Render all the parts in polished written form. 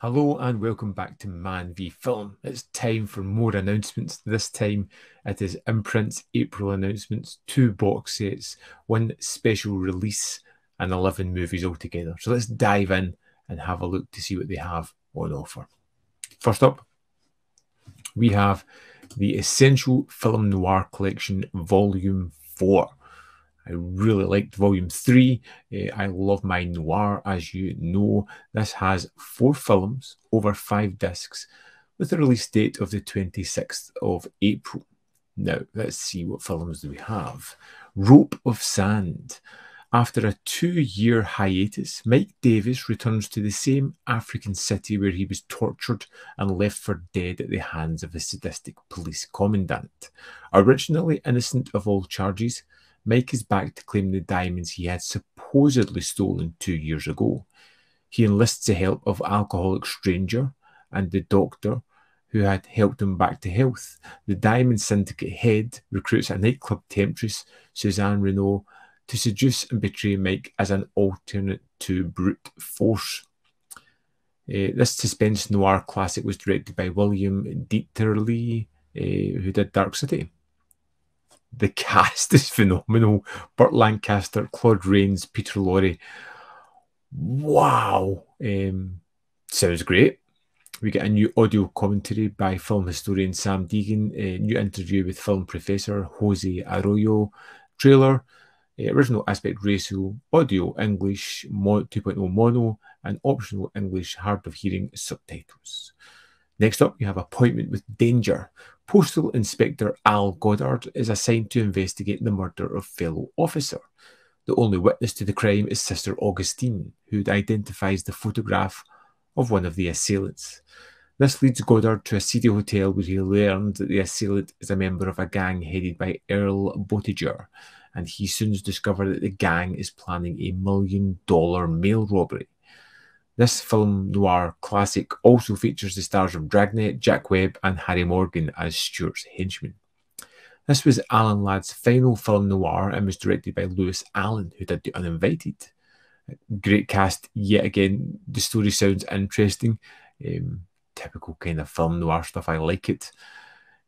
Hello and welcome back to ManVFilm. It's time for more announcements. This time it is Imprint's April announcements, 2 box sets, 1 special release, and 11 movies altogether. So let's dive in and have a look to see what they have on offer. First up, we have the Essential Film Noir Collection Volume 4. I really liked Volume 3. I love my noir, as you know. This has 4 films, over 5 discs, with a release date of the 26th of April. Now, let's see what films do we have. Rope of Sand. After a 2-year hiatus, Mike Davis returns to the same African city where he was tortured and left for dead at the hands of a sadistic police commandant. Originally innocent of all charges, Mike is back to claim the diamonds he had supposedly stolen 2 years ago. He enlists the help of alcoholic stranger and the doctor who had helped him back to health. The Diamond Syndicate head recruits a nightclub temptress, Suzanne Renault, to seduce and betray Mike as an alternate to brute force. This suspense noir classic was directed by William Dieterle, who did Dark City. The cast is phenomenal. Burt Lancaster, Claude Rains, Peter Lorre. Wow. Sounds great. We get a new audio commentary by film historian Sam Deegan, a new interview with film professor Jose Arroyo, trailer, original aspect ratio, audio English 2.0 mono, and optional English hard of hearing subtitles. Next up, we have Appointment with Danger. Postal Inspector Al Goddard is assigned to investigate the murder of fellow officer. The only witness to the crime is Sister Augustine, who identifies the photograph of one of the assailants. This leads Goddard to a seedy hotel where he learns that the assailant is a member of a gang headed by Earl Botiger, and he soon discovers that the gang is planning a $1 million mail robbery. This film noir classic also features the stars of Dragnet, Jack Webb, and Harry Morgan as Stuart's henchmen. This was Alan Ladd's final film noir and was directed by Lewis Allen, who did The Uninvited. Great cast yet again. The story sounds interesting. Typical kind of film noir stuff. I like it.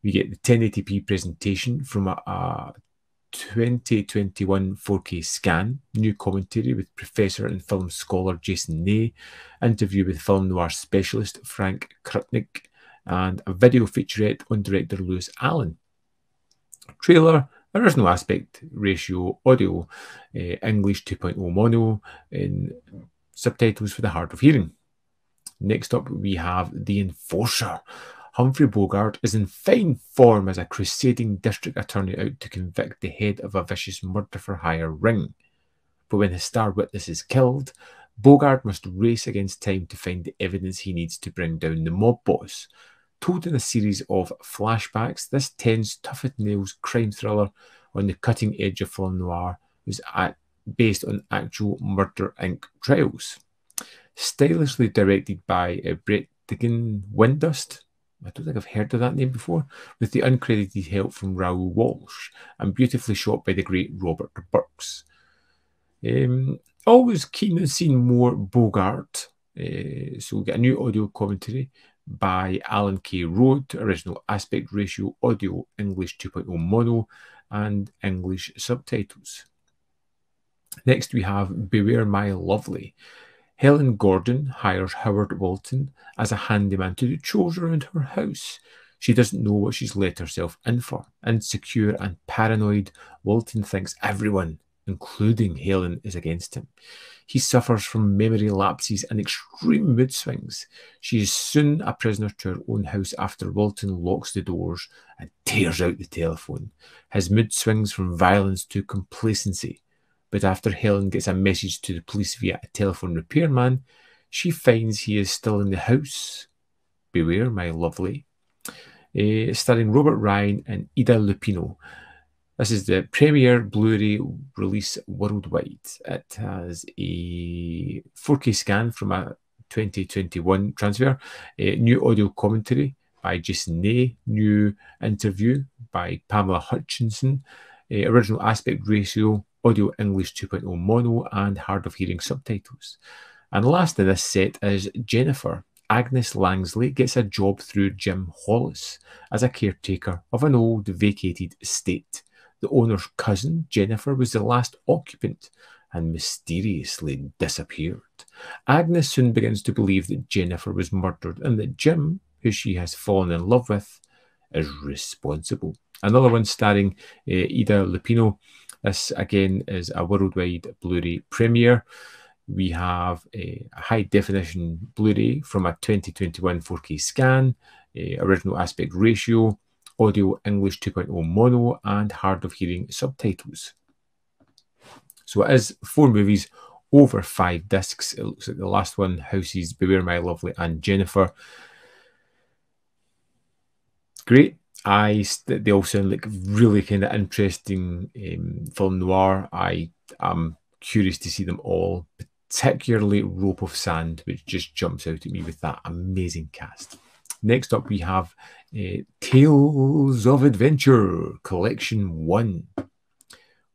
We get the 1080p presentation from a 2021 4K scan, new commentary with professor and film scholar Jason Ney, interview with film noir specialist Frank Krupnik, and a video featurette on director Lewis Allen. Trailer, original aspect ratio, audio, English 2.0 mono, and subtitles for the hard of hearing. Next up, we have The Enforcer. Humphrey Bogart is in fine form as a crusading district attorney out to convict the head of a vicious murder-for-hire ring. But when his star witness is killed, Bogart must race against time to find the evidence he needs to bring down the mob boss. Told in a series of flashbacks, this tense, tough-as-nails crime thriller on the cutting edge of film noir was based on actual Murder, Inc. trials. Stylishly directed by Brett Windust. I don't think I've heard of that name before, with the uncredited help from Raoul Walsh, and beautifully shot by the great Robert Burks. Always keen on seeing more Bogart, so we'll get a new audio commentary by Alan K. Rode, original aspect ratio, audio, English 2.0 mono, and English subtitles. Next we have Beware My Lovely. Helen Gordon hires Howard Walton as a handyman to do chores around her house. She doesn't know what she's let herself in for. Insecure and paranoid, Walton thinks everyone, including Helen, is against him. He suffers from memory lapses and extreme mood swings. She is soon a prisoner to her own house after Walton locks the doors and tears out the telephone. His mood swings from violence to complacency. But after Helen gets a message to the police via a telephone repairman, she finds he is still in the house. Beware, My Lovely. Starring Robert Ryan and Ida Lupino. This is the premiere Blu-ray release worldwide. It has a 4K scan from a 2021 transfer, a new audio commentary by Jason Ney, new interview by Pamela Hutchinson, original aspect ratio, audio English 2.0 mono, and hard of hearing subtitles. And last in this set is Jennifer. Agnes Langsley gets a job through Jim Hollis as a caretaker of an old vacated estate. The owner's cousin, Jennifer, was the last occupant and mysteriously disappeared. Agnes soon begins to believe that Jennifer was murdered and that Jim, who she has fallen in love with, is responsible. Another one starring Ida Lupino. This again is a worldwide Blu-ray premiere. We have a high-definition Blu-ray from a 2021 4K scan, original aspect ratio, audio English 2.0 mono, and hard of hearing subtitles. So it is 4 movies over 5 discs. It looks like the last one houses Beware My Lovely and Jennifer. Great. They all sound like really kind of interesting film noir. I am curious to see them all, particularly Rope of Sand, which just jumps out at me with that amazing cast. Next up, we have Tales of Adventure Collection 1.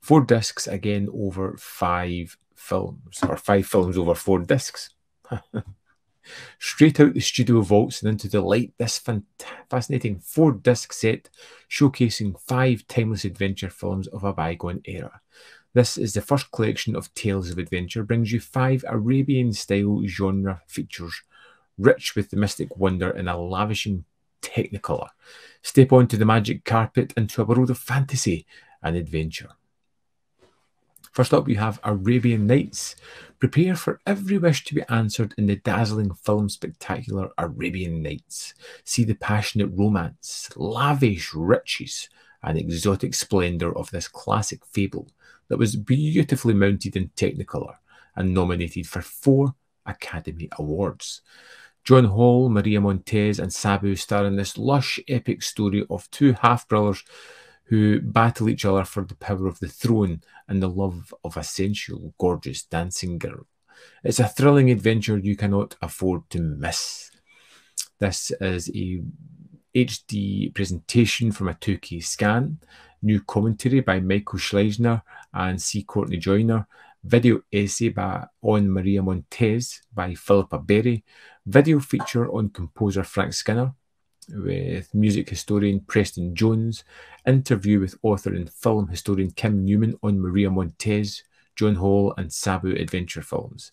4 discs, again, over 5 films, or 5 films over 4 discs. Straight out the studio vaults and into the light, this fascinating 4-disc set showcasing 5 timeless adventure films of a bygone era. This is the first collection of Tales of Adventure, brings you 5 Arabian-style genre features, rich with the mystic wonder in a lavishing technicolor. Step onto the magic carpet into a world of fantasy and adventure. First up, we have Arabian Nights. Prepare for every wish to be answered in the dazzling film spectacular Arabian Nights. See the passionate romance, lavish riches, and exotic splendour of this classic fable that was beautifully mounted in Technicolor and nominated for 4 Academy Awards. John Hall, Maria Montez, and Sabu star in this lush, epic story of 2 half-brothers who battle each other for the power of the throne and the love of a sensual, gorgeous dancing girl. It's a thrilling adventure you cannot afford to miss. This is a HD presentation from a 2K scan, new commentary by Michael Schleisner and C. Courtney Joyner, video essay on Maria Montez by Philippa Berry, video feature on composer Frank Skinner, with music historian Preston Jones, interview with author and film historian Kim Newman on Maria Montez, John Hall, and Sabu Adventure Films.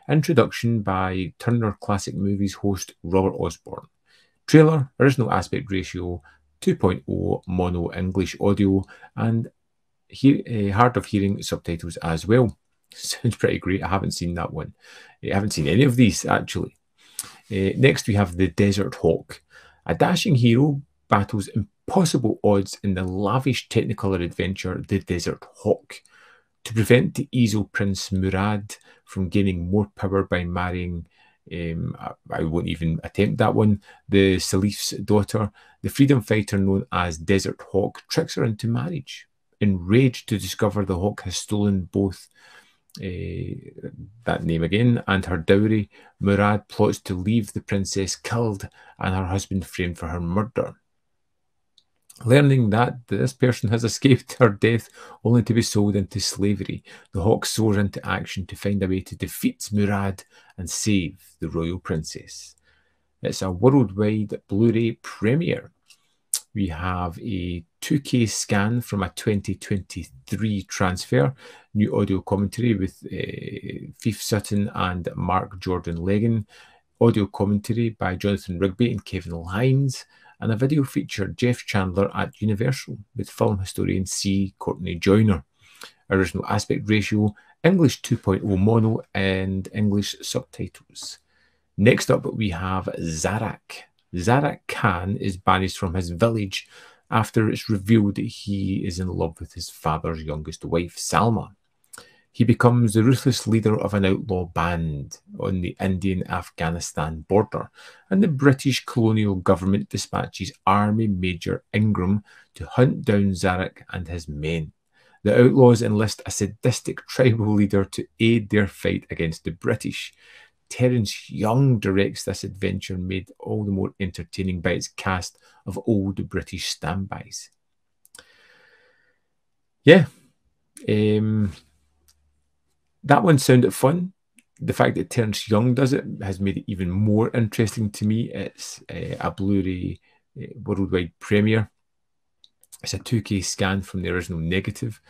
Introduction by Turner Classic Movies host Robert Osborne. Trailer, original aspect ratio, 2.0 mono English audio, and hard of hearing subtitles as well. Sounds pretty great. I haven't seen that one. I haven't seen any of these, actually. Next, we have The Desert Hawk. A dashing hero battles impossible odds in the lavish Technicolor adventure The Desert Hawk. To prevent the Ezo Prince Murad from gaining more power by marrying, I won't even attempt that one, the Salif's daughter, the freedom fighter known as Desert Hawk tricks her into marriage. Enraged to discover the Hawk has stolen both that name again and her dowry, Murad plots to leave the princess killed and her husband framed for her murder. Learning that this person has escaped her death only to be sold into slavery, the Hawk soars into action to find a way to defeat Murad and save the royal princess. It's a worldwide Blu-ray premiere. We have a 2K scan from a 2023 transfer, new audio commentary with Fief Sutton and Mark Jordan Legan, audio commentary by Jonathan Rigby and Kevin Lyons, and a video feature Jeff Chandler at Universal with film historian C. Courtney Joyner. Original aspect ratio, English 2.0 mono, and English subtitles. Next up, we have Zarak. Zarak Khan is banished from his village after it's revealed that he is in love with his father's youngest wife, Salma. He becomes the ruthless leader of an outlaw band on the Indian-Afghanistan border, and the British colonial government dispatches Army Major Ingram to hunt down Zarak and his men. The outlaws enlist a sadistic tribal leader to aid their fight against the British. Terence Young directs this adventure, made all the more entertaining by its cast of old British standbys. Yeah. That one sounded fun. The fact that Terence Young does it has made it even more interesting to me. It's a Blu-ray worldwide premiere. It's a 2K scan from the original negative.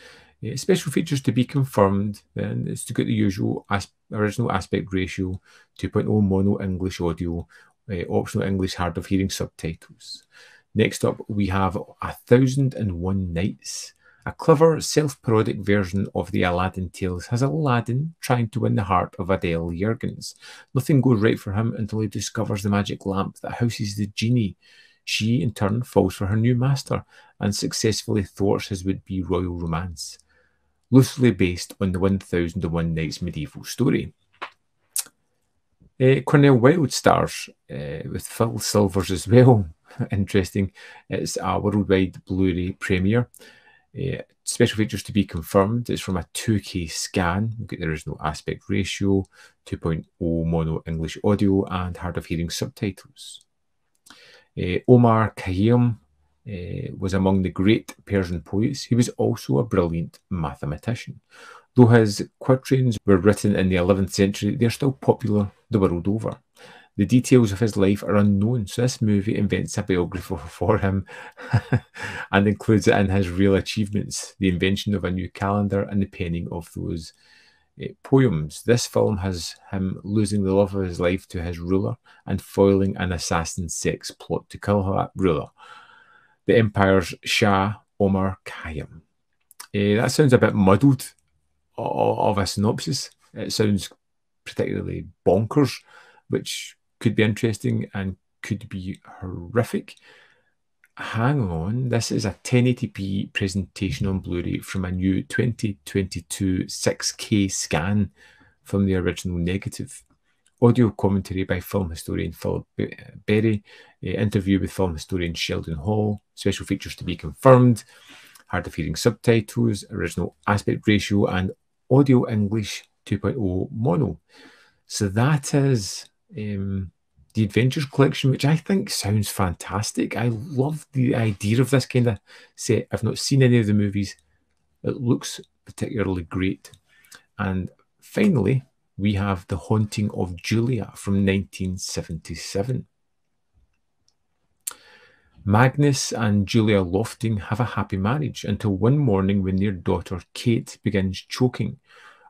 Special features to be confirmed, and it's to get the usual original aspect ratio, 2.0 mono English audio, optional English hard of hearing subtitles. Next up, we have 1001 Nights. A clever, self-parodic version of the Aladdin tales has Aladdin trying to win the heart of Adele Jurgens. Nothing goes right for him until he discovers the magic lamp that houses the genie. She, in turn, falls for her new master and successfully thwarts his would-be royal romance. Loosely based on the 1001 Nights medieval story. Cornel Wilde stars with Phil Silvers as well. Interesting. It's a worldwide Blu-ray premiere. Special features to be confirmed. It's from a 2K scan. We'll get the original aspect ratio, 2.0 mono English audio, and hard of hearing subtitles. Omar Khayyam was among the great Persian poets. He was also a brilliant mathematician. Though his quatrains were written in the 11th century, they're still popular the world over. The details of his life are unknown, so this movie invents a biography for him and includes it in his real achievements, the invention of a new calendar and the penning of those poems. This film has him losing the love of his life to his ruler and foiling an assassin's sex plot to kill that ruler, the empire's Shah Omar Khayyam. That sounds a bit muddled of a synopsis. It sounds particularly bonkers, which could be interesting and could be horrific. Hang on, this is a 1080p presentation on Blu-ray from a new 2022 6K scan from the original negative. Audio commentary by film historian Philip Berry, interview with film historian Sheldon Hall, special features to be confirmed, hard of hearing subtitles, original aspect ratio, and audio English 2.0 mono. So that is the Adventures Collection, which I think sounds fantastic. I love the idea of this kind of set. I've not seen any of the movies. It looks particularly great. And finally, we have The Haunting of Julia from 1977. Magnus and Julia Lofting have a happy marriage until one morning when their daughter Kate begins choking.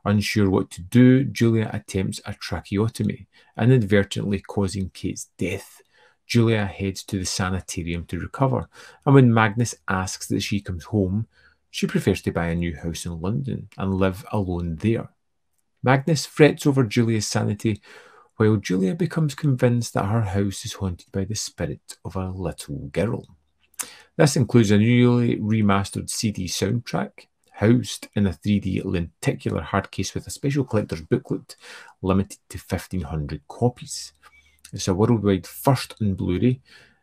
Unsure what to do, Julia attempts a tracheotomy, inadvertently causing Kate's death. Julia heads to the sanitarium to recover, and when Magnus asks that she comes home, she prefers to buy a new house in London and live alone there. Magnus frets over Julia's sanity, while Julia becomes convinced that her house is haunted by the spirit of a little girl. This includes a newly remastered CD soundtrack, housed in a 3D lenticular hardcase with a special collector's booklet, limited to 1,500 copies. It's a worldwide first on Blu-ray.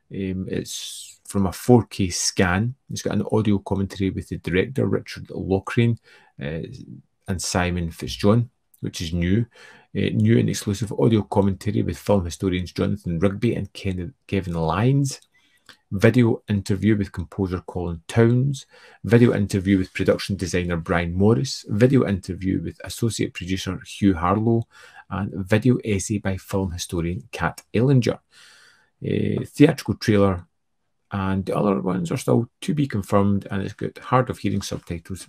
It's from a 4K scan. It's got an audio commentary with the director, Richard Loughrane, and Simon Fitzjohn, which is new. New and exclusive audio commentary with film historians Jonathan Rigby and Kevin Lyons. Video interview with composer Colin Towns, video interview with production designer Brian Morris, video interview with associate producer Hugh Harlow, and video essay by film historian Kat Ellinger. Theatrical trailer, and the other ones are still to be confirmed, and it's got hard of hearing subtitles.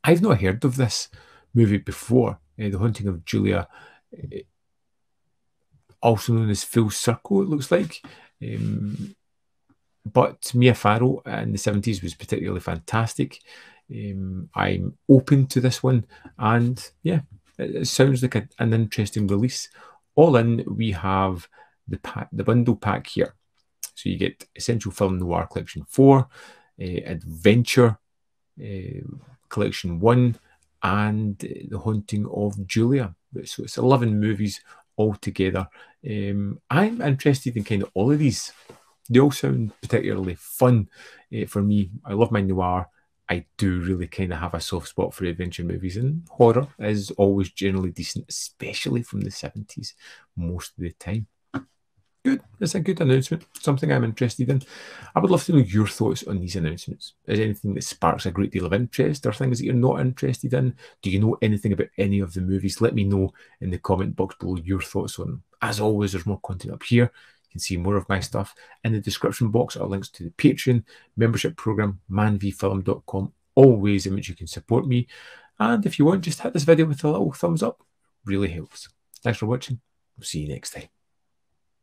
I've not heard of this movie before, The Haunting of Julia, also known as Full Circle, it looks like. But Mia Farrow in the 70s was particularly fantastic. I'm open to this one, and yeah, it sounds like an interesting release. All in, we have the bundle pack here. So you get Essential Film Noir Collection 4, Adventure Collection 1, and The Haunting of Julia. So it's 11 movies altogether. I'm interested in kind of all of these. They all sound particularly fun for me. I love my noir. I do really kind of have a soft spot for adventure movies, and horror is always generally decent, especially from the 70s most of the time. Good. It's a good announcement, something I'm interested in. I would love to know your thoughts on these announcements. Is there anything that sparks a great deal of interest or things that you're not interested in? Do you know anything about any of the movies? Let me know in the comment box below your thoughts on them. As always, there's more content up here. You can see more of my stuff. In the description box are links to the Patreon membership program, manvfilm.com, all ways in which you can support me. And if you want, just hit this video with a little thumbs up. Really helps. Thanks for watching. We'll see you next time.